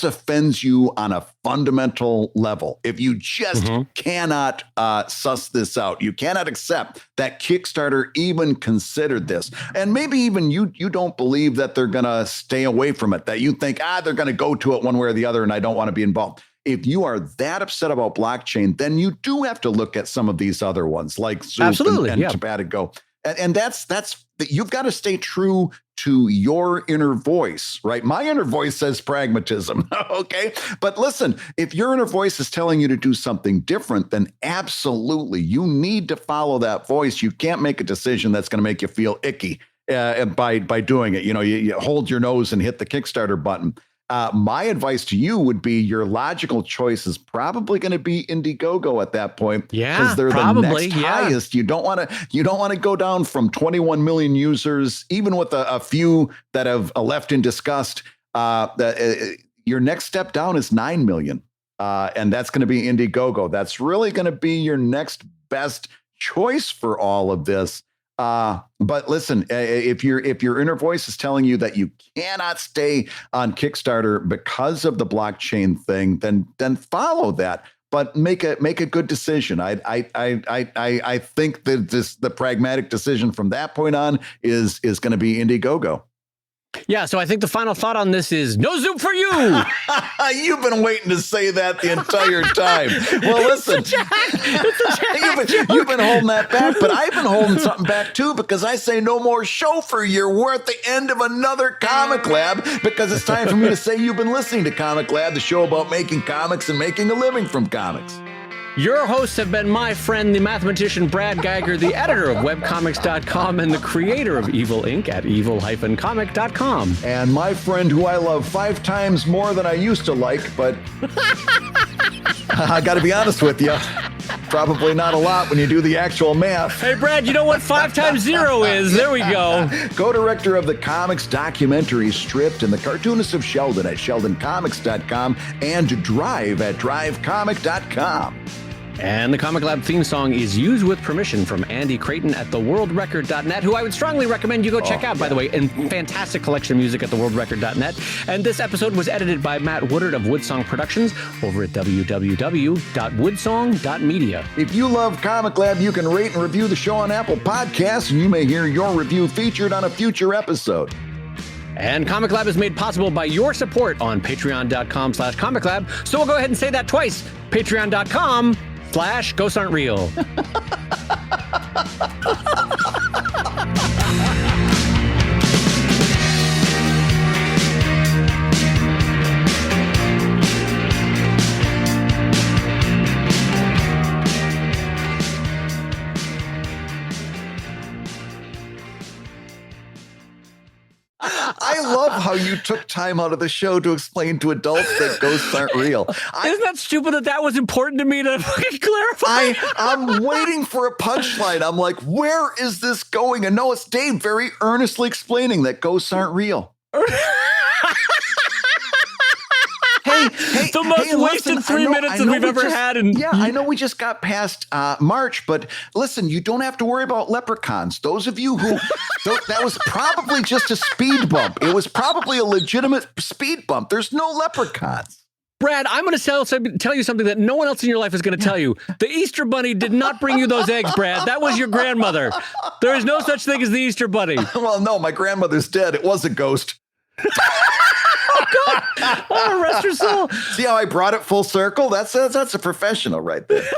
offends you on a fundamental level, if you just cannot suss this out, you cannot accept that Kickstarter even considered this, and maybe even you don't believe that they're going to stay away from it, that you think they're going to go to it one way or the other, and I don't want to be involved. If you are that upset about blockchain, then you do have to look at some of these other ones like Zoop and Topatico. And that's you've got to stay true to your inner voice, right? My inner voice says pragmatism, okay? But listen, if your inner voice is telling you to do something different, then absolutely, you need to follow that voice. You can't make a decision that's going to make you feel icky by doing it. You know, you hold your nose and hit the Kickstarter button. My advice to you would be your logical choice is probably going to be Indiegogo at that point. Yeah, because they're probably, the next highest. You don't want to go down from 21 million users, even with a few that have left in disgust. Your next step down is 9 million, and that's going to be Indiegogo. That's really going to be your next best choice for all of this. But listen, if your inner voice is telling you that you cannot stay on Kickstarter because of the blockchain thing, then follow that. But make a good decision. I think that the pragmatic decision from that point on is going to be Indiegogo. Yeah, so I think the final thought on this is no Zoop for you. You've been waiting to say that the entire time. Well, listen, you've been holding that back, but I've been holding something back too, because I say no more show for you. We're at the end of another Comic Lab, because it's time for me to say you've been listening to Comic Lab, the show about making comics and making a living from comics. Your hosts have been my friend, the mathematician Brad Geiger, the editor of webcomics.com and the creator of Evil Inc. at evil-comic.com. And my friend, who I love 5 times more than I used to like, but I got to be honest with you, probably not a lot when you do the actual math. Hey, Brad, you know what 5 times 0 is? There we go. Co-director of the comics documentary Stripped and the Cartoonists of Sheldon at sheldoncomics.com and Drive at drivecomic.com. And the Comic Lab theme song is used with permission from Andy Creighton at theworldrecord.net, who I would strongly recommend you go check out, by the way, and fantastic collection of music at theworldrecord.net. And this episode was edited by Matt Woodard of Woodsong Productions over at www.woodsong.media. If you love Comic Lab, you can rate and review the show on Apple Podcasts, and you may hear your review featured on a future episode. And Comic Lab is made possible by your support on patreon.com/comiclab. So we'll go ahead and say that twice. Patreon.com/Ghosts Aren't Real. I love how you took time out of the show to explain to adults that ghosts aren't real. Isn't that stupid that was important to me to fucking clarify? I'm waiting for a punchline. I'm like, where is this going? And no, it's Dave very earnestly explaining that ghosts aren't real. Hey, The most wasted 3 minutes that we've ever had. Yeah, I know we just got past March, but listen, you don't have to worry about leprechauns. Those of you who, that was probably just a speed bump. It was probably a legitimate speed bump. There's no leprechauns. Brad, I'm going to tell you something that no one else in your life is going to tell you. The Easter Bunny did not bring you those eggs, Brad. That was your grandmother. There is no such thing as the Easter Bunny. Well, no, my grandmother's dead. It was a ghost. Oh, God. Oh, rest her soul. See how I brought it full circle? That's a professional right there.